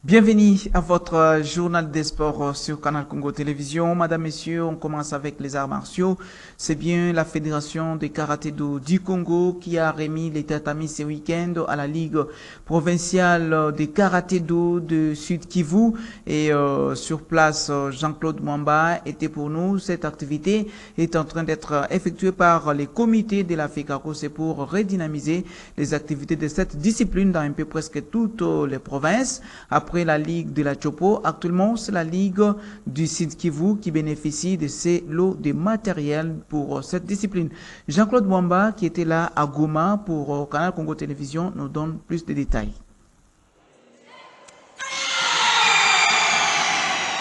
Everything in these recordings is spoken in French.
Bienvenue à votre journal des sports sur Canal Congo Télévision. Madame, Messieurs, on commence avec les arts martiaux. C'est bien la Fédération de Karaté-Do du Congo qui a remis les tatamis ce week-end à la Ligue provinciale de Karaté-Do de Sud Kivu. Et sur place, Jean-Claude Mwamba était pour nous. Cette activité est en train d'être effectuée par les comités de la FECACO. C'est pour redynamiser les activités de cette discipline dans un peu presque toutes les provinces. Après la Ligue de la Chopo, actuellement, c'est la Ligue du Sud Kivu qui bénéficie de ces lots de matériel pour cette discipline. Jean-Claude Mwamba, qui était là à Goma pour Canal Congo Télévision, nous donne plus de détails.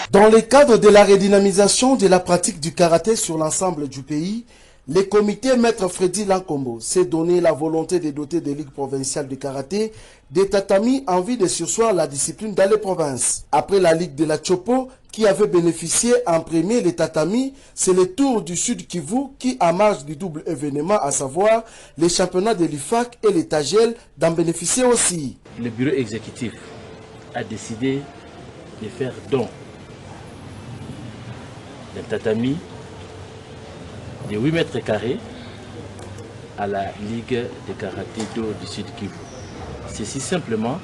Dans le cadre de la redynamisation de la pratique du karaté sur l'ensemble du pays, le comité Maître Freddy Lankombo s'est donné la volonté de doter des ligues provinciales de karaté des tatamis en vue de surseoir la discipline dans les provinces. Après la Ligue de la Chopo, qui avait bénéficié en premier les tatamis, c'est le tour du Sud Kivu qui, en marge du double événement, à savoir les championnats de l'IFAC et les TAGEL, d'en bénéficier aussi. Le bureau exécutif a décidé de faire don d'un tatami de 8 mètres carrés à la Ligue de Karaté-Do du Sud Kivu. Ceci simplement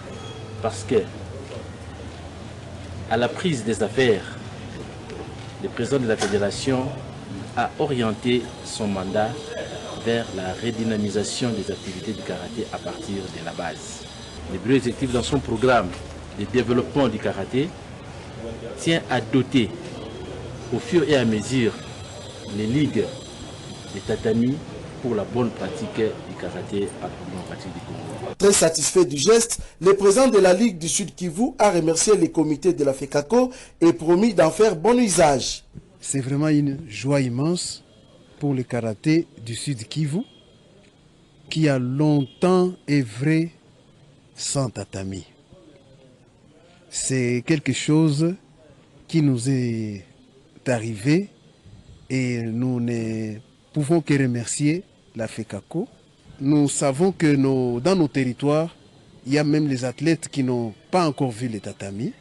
parce que, à la prise des affaires, le président de la fédération a orienté son mandat vers la redynamisation des activités du karaté à partir de la base. Le bureau exécutif, dans son programme de développement du karaté, tient à doter au fur et à mesure les ligues des tatamis pour la bonne pratique du karaté à la bonne pratique du Congo. Très satisfait du geste, le président de la Ligue du Sud Kivu a remercié les comités de la FECACO et promis d'en faire bon usage. C'est vraiment une joie immense pour le karaté du Sud Kivu qui a longtemps œuvré sans tatami. C'est quelque chose qui nous est arrivé et nous ne pouvons que remercier la FECACO. Nous savons que dans nos territoires, il y a même les athlètes qui n'ont pas encore vu les tatamis.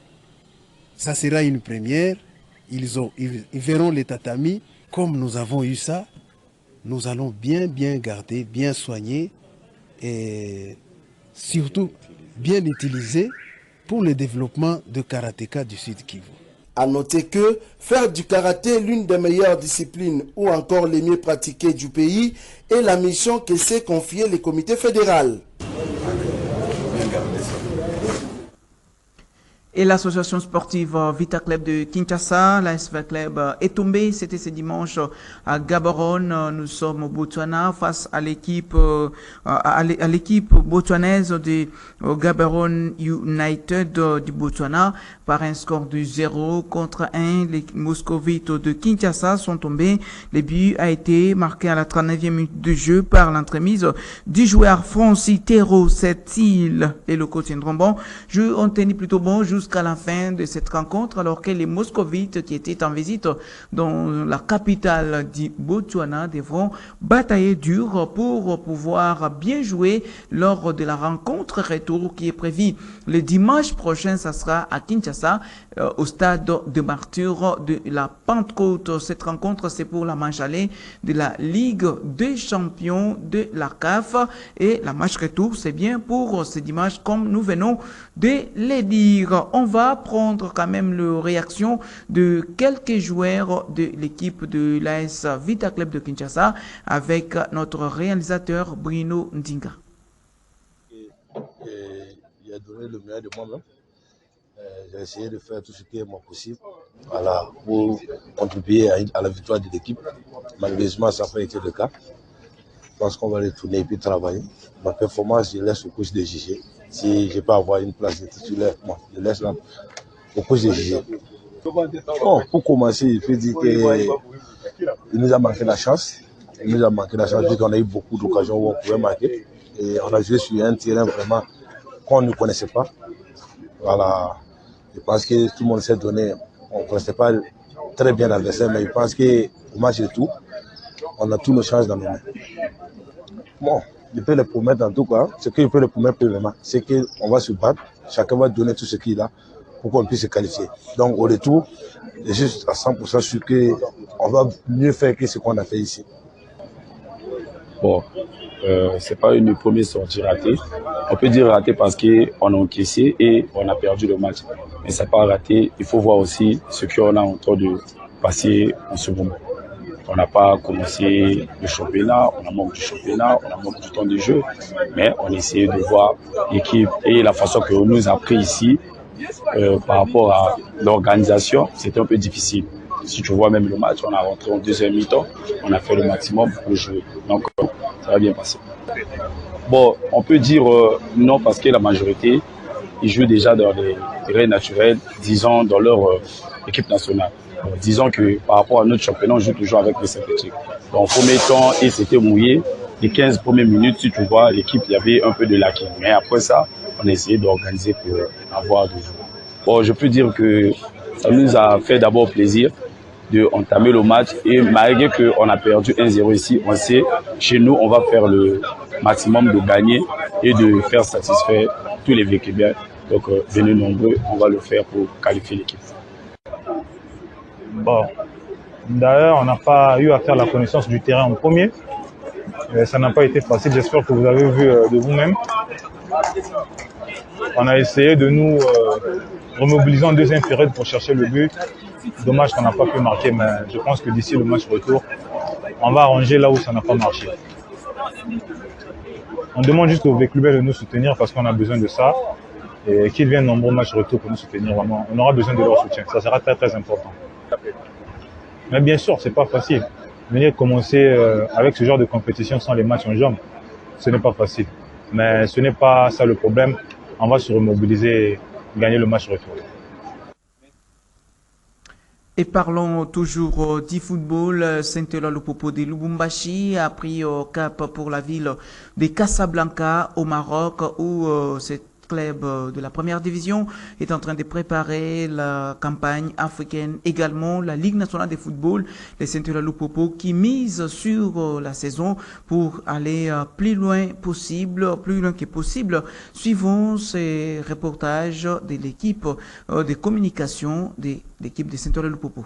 Ça sera une première. Ils verront les tatamis comme nous avons eu ça. Nous allons bien garder, bien soigner et surtout bien utiliser pour le développement de karatéka du Sud Kivu. A noter que faire du karaté l'une des meilleures disciplines ou encore les mieux pratiquées du pays est la mission que s'est confiée le comité fédéral. Et l'association sportive Vita Club de Kinshasa, l'ASV Club est tombée. C'était ce dimanche à Gaborone. Nous sommes au Botswana face à l'équipe botswanaise de Gaborone United du Botswana par un score de 0-1. Les Moscovites de Kinshasa sont tombés. Le but a été marqué à la 39e minute de jeu par l'entremise du joueur Francis Tero Setil et le coach Ndrombo. Jeu ont tenu plutôt bon jusqu'à la fin de cette rencontre, alors que les Moscovites qui étaient en visite dans la capitale du Botswana devront batailler dur pour pouvoir bien jouer lors de la rencontre retour qui est prévue le dimanche prochain. Ça sera à Kinshasa, au stade de Martyrs de la Pentecôte. Cette rencontre, c'est pour la manche allée de la Ligue des champions de la CAF, et la match retour, c'est bien pour ce dimanche, comme nous venons de le dire. On va prendre quand même la réaction de quelques joueurs de l'équipe de l'AS Vita Club de Kinshasa avec notre réalisateur Bruno Ndinga. Il a donné le meilleur de moi-même. J'ai essayé de faire tout ce qui est moi possible, voilà, pour contribuer à la victoire de l'équipe. Malheureusement, ça n'a pas été le cas. Je pense qu'on va retourner et puis travailler. Ma performance, je laisse au coach de juger. Si je peux avoir une place de titulaire, moi, je laisse là au coach de juger. Bon, pour commencer, je peux dire qu'il nous a manqué la chance. Il nous a manqué la chance vu qu'on a eu beaucoup d'occasions où on pouvait marquer. Et on a joué sur un terrain vraiment qu'on ne connaissait pas. Voilà. Je pense que tout le monde s'est donné. On ne connaissait pas très bien l'adversaire, mais je pense qu'au match et tout, on a toutes nos chances dans nos mains. Bon, je peux le promettre en tout cas. Ce que je peux le promettre premièrement, c'est qu'on va se battre. Chacun va donner tout ce qu'il a pour qu'on puisse se qualifier. Donc au retour, je suis à 100% sûr qu'on va mieux faire que ce qu'on a fait ici. Bon, c'est pas une première sortie ratée. On peut dire ratée parce qu'on a encaissé et on a perdu le match. Mais c'est pas raté. Il faut voir aussi ce qu'on a en train de passer en ce moment. On n'a pas commencé le championnat, on a manqué du championnat, on a manqué du temps de jeu, mais on essaie de voir l'équipe et la façon qu'on nous a pris ici par rapport à l'organisation, c'était un peu difficile. Si tu vois même le match, on a rentré en deuxième mi-temps, on a fait le maximum pour jouer. Donc ça va bien passer. Bon, on peut dire non parce que la majorité, ils jouent déjà dans les terrains naturels, disons dans leur équipe nationale. Disons que par rapport à notre championnat, on joue toujours avec les synthétiques. Donc, au premier temps, et c'était mouillé. Les 15 premières minutes, si tu vois, l'équipe, il y avait un peu de laquine. Mais après ça, on a essayé d'organiser pour avoir du jeu. Bon, je peux dire que ça nous a fait d'abord plaisir d'entamer le match. Et malgré qu'on a perdu 1-0 ici, on sait, chez nous, on va faire le maximum de gagner et de faire satisfaire tous les Véquébiens. Donc, venez nombreux, on va le faire pour qualifier l'équipe. Bon, d'ailleurs, on n'a pas eu à faire la connaissance du terrain en premier. Ça n'a pas été facile, j'espère que vous avez vu de vous-même. On a essayé de nous remobiliser en deuxième période pour chercher le but. Dommage qu'on n'a pas pu marquer, mais je pense que d'ici le match retour, on va arranger là où ça n'a pas marché. On demande juste aux Véclubais de nous soutenir parce qu'on a besoin de ça. Et qu'ils viennent nombreux matchs retour pour nous soutenir, vraiment. On aura besoin de leur soutien, ça sera très très important. Mais bien sûr, c'est pas facile. Venir commencer avec ce genre de compétition sans les matchs en jambes, ce n'est pas facile. Mais ce n'est pas ça le problème. On va se remobiliser et gagner le match retour. Et parlons toujours d'e-football. Saint-Eloi Lupopo de Lubumbashi a pris cap pour la ville de Casablanca au Maroc où cette club de la première division est en train de préparer la campagne africaine, également la Ligue nationale de football, les Saint-Eloi Lupopo qui mise sur la saison pour aller plus loin que possible. Suivons ces reportages de l'équipe de communication de l'équipe de Saint-Eloi Lupopo.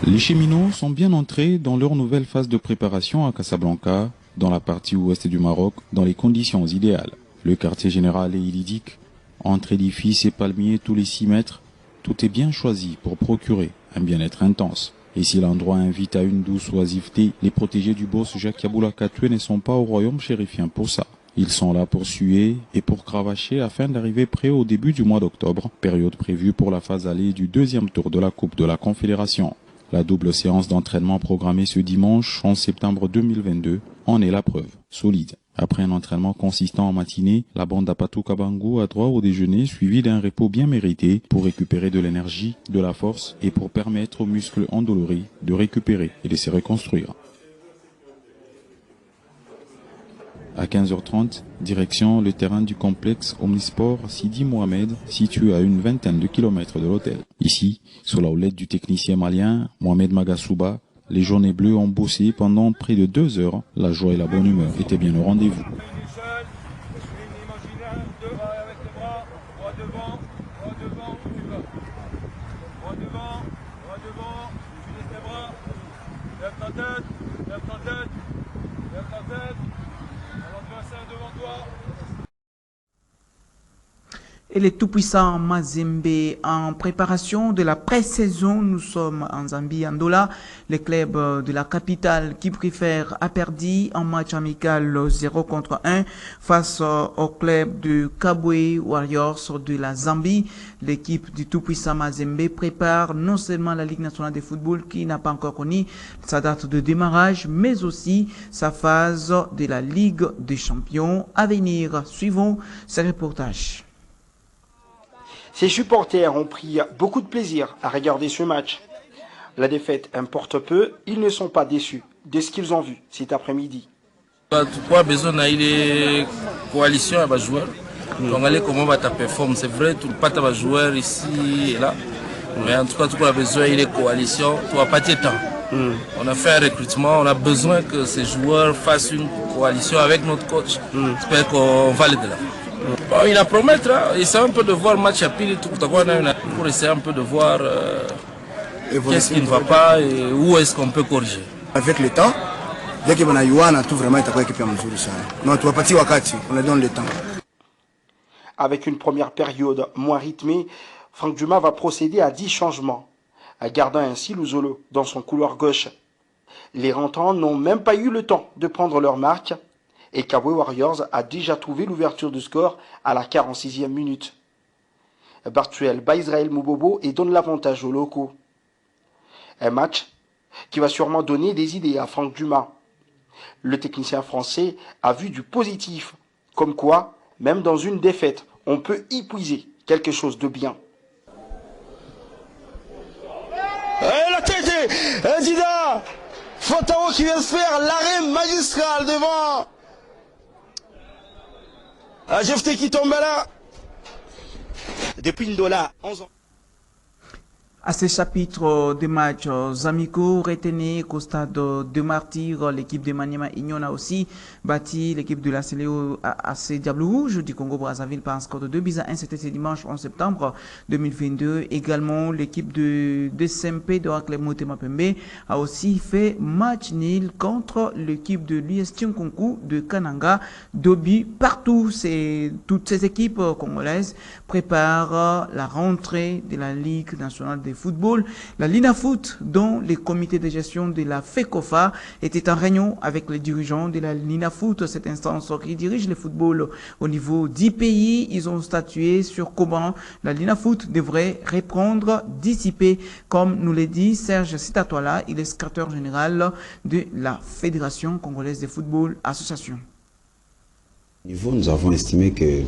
Les cheminots sont bien entrés dans leur nouvelle phase de préparation à Casablanca, dans la partie ouest du Maroc, dans les conditions idéales. Le quartier général est idyllique, entre édifices et palmiers tous les 6 mètres, tout est bien choisi pour procurer un bien-être intense. Et si l'endroit invite à une douce oisiveté, les protégés du boss Jacques Yaboula Katoué ne sont pas au royaume chérifien pour ça. Ils sont là pour suer et pour cravacher afin d'arriver prêts au début du mois d'octobre, période prévue pour la phase allée du 2e tour de la Coupe de la Confédération. La double séance d'entraînement programmée ce dimanche 11 septembre 2022 en est la preuve, solide. Après un entraînement consistant en matinée, la bande Apatou Kabango a droit au déjeuner suivi d'un repos bien mérité pour récupérer de l'énergie, de la force et pour permettre aux muscles endoloris de récupérer et de se reconstruire. À 15h30, direction le terrain du complexe Omnisport Sidi Mohamed, situé à une vingtaine de kilomètres de l'hôtel. Ici, sous la houlette du technicien malien Mohamed Magasouba, les jaunes et bleus ont bossé pendant près de 2 heures. La joie et la bonne humeur étaient bien au rendez-vous. Et les tout-puissants Mazembe en préparation de la pré-saison. Nous sommes en Zambie, Andola. Le club de la capitale qui préfère a perdu en match amical 0-1 face au club de Kabwe Warriors de la Zambie. L'équipe du tout-puissant Mazembe prépare non seulement la Ligue nationale de football qui n'a pas encore connu sa date de démarrage, mais aussi sa phase de la Ligue des champions à venir. Suivons ce reportage. Ces supporters ont pris beaucoup de plaisir à regarder ce match. La défaite importe peu, ils ne sont pas déçus de ce qu'ils ont vu cet après-midi. Pourquoi besoin de coalition avec les joueurs? Regardez comment va ta performance. C'est vrai, tu pas de joueurs ici et là. Mais en tout cas, tu as besoin de coalition. Tu n'as pas de temps. On a fait un recrutement, on a besoin que ces joueurs fassent une coalition avec notre coach. J'espère qu'on va l'aider là. Bon, il a promettre, hein. Il essaie un peu de voir le match à pile pour essayer un peu de voir qu'est-ce qui ne va pas et où est-ce qu'on peut corriger. Avec le temps, dès que on a Yuan, tout vraiment est équipe à mesure ça. Non, tu vas partir wakati, on leur donne le temps. Avec une première période moins rythmée, Franck Dumas va procéder à 10 changements, gardant ainsi Luzolo dans son couloir gauche. Les rentrants n'ont même pas eu le temps de prendre leur marque et Kabwe Warriors a déjà trouvé l'ouverture du score à la 46e minute. Bartuel bat Israël Moubobo et donne l'avantage aux locaux. Un match qui va sûrement donner des idées à Franck Dumas. Le technicien français a vu du positif, comme quoi, même dans une défaite, on peut y puiser quelque chose de bien. Et la tête, Zida Fantao qui vient de faire l'arrêt magistral devant Jefté qui tombe là. Depuis Ndola, 11 ans. À ce chapitre des matchs amicaux, retenez qu'au stade de Martyrs, l'équipe de Maniema Union a aussi battu l'équipe de la CLO AC Diable Rouge du Congo-Brazzaville par un score de 2-1. C'était ce dimanche 11 septembre 2022. Également, l'équipe de DSMP de Raklem Motema Pembe a aussi fait match nul contre l'équipe de l'US Tchonkonkou de Kananga. Dobi partout. Toutes ces équipes congolaises préparent la rentrée de la Ligue nationale de football. La Linafoot, dont le comité de gestion de la FECOFA était en réunion avec les dirigeants de la Linafoot, cette instance qui dirige le football au niveau 10 pays. Ils ont statué sur comment la Linafoot devrait reprendre d'ici peu, comme nous l'a dit Serge Sitatoila, il est secrétaire général de la Fédération congolaise de football association. Niveau, nous avons estimé que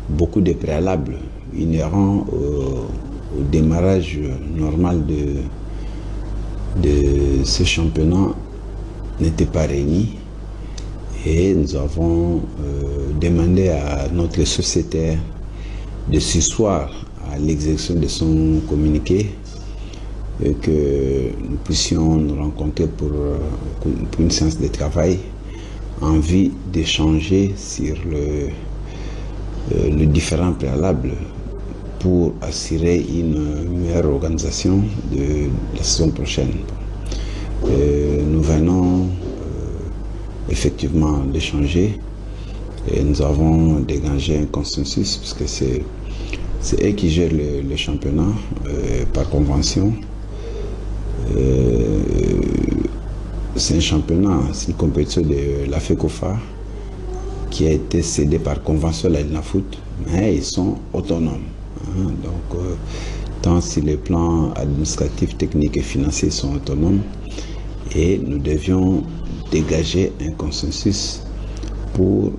beaucoup de préalables inhérents au démarrage normal de ce championnat n'étaient pas réunis et nous avons demandé à notre sociétaire de s'asseoir à l'exécution de son communiqué et que nous puissions nous rencontrer pour une séance de travail en vue d'échanger sur le différent préalable pour assurer une meilleure organisation de la saison prochaine. Nous venons effectivement d'échanger et nous avons dégagé un consensus puisque c'est eux qui gèrent le championnat par convention. C'est un championnat, c'est une compétition de la FECOFA qui a été cédée par convention à la Linafoot, mais ils sont autonomes. Donc, tant sur les plans administratifs, techniques et financiers sont autonomes, et nous devions dégager un consensus pour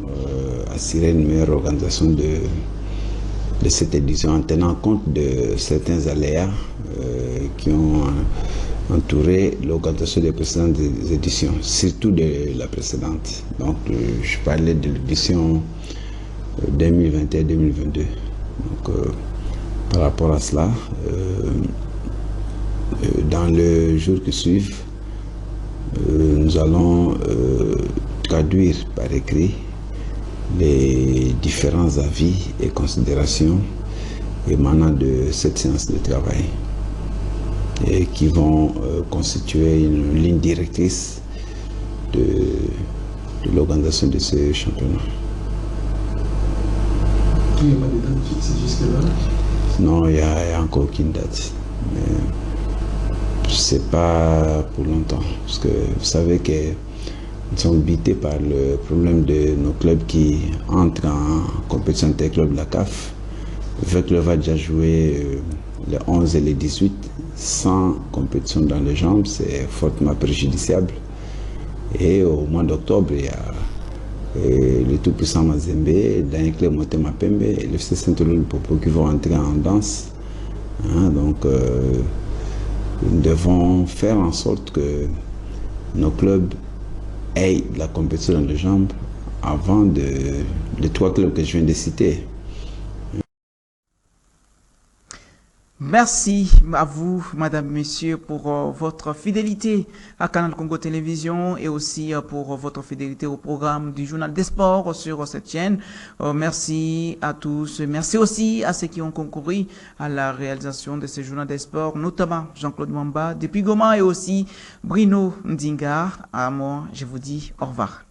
assurer une meilleure organisation de cette édition en tenant compte de certains aléas qui ont entouré l'organisation des précédentes éditions, surtout de la précédente. Donc, je parlais de l'édition 2021-2022. Donc, par rapport à cela, dans les jours qui suivent, nous allons traduire par écrit les différents avis et considérations émanant de cette séance de travail et qui vont constituer une ligne directrice de l'organisation de ce championnat. Il n'y a pas de date fixée jusque-là? Non, il n'y a encore aucune date. Mais c'est pas pour longtemps. Parce que vous savez que nous sommes habités par le problème de nos clubs qui entrent en compétition interclub de la CAF. Le club va déjà jouer les 11 et les 18 sans compétition dans les jambes. C'est fortement préjudiciable. Et au mois d'octobre, il y a le tout-puissant Mazembe, d'un club Motema Pembe et le FC Saint-Louis-Popo qui vont entrer en danse. Donc, nous devons faire en sorte que nos clubs aient de la compétition dans les jambes avant les 3 clubs que je viens de citer. Merci à vous, Madame, Messieurs, pour votre fidélité à Canal Congo Télévision et aussi pour votre fidélité au programme du Journal des Sports sur cette chaîne. Merci à tous. Merci aussi à ceux qui ont concouru à la réalisation de ce Journal des Sports, notamment Jean-Claude Mwamba depuis Goma et aussi Bruno Ndinga. À moi, je vous dis au revoir.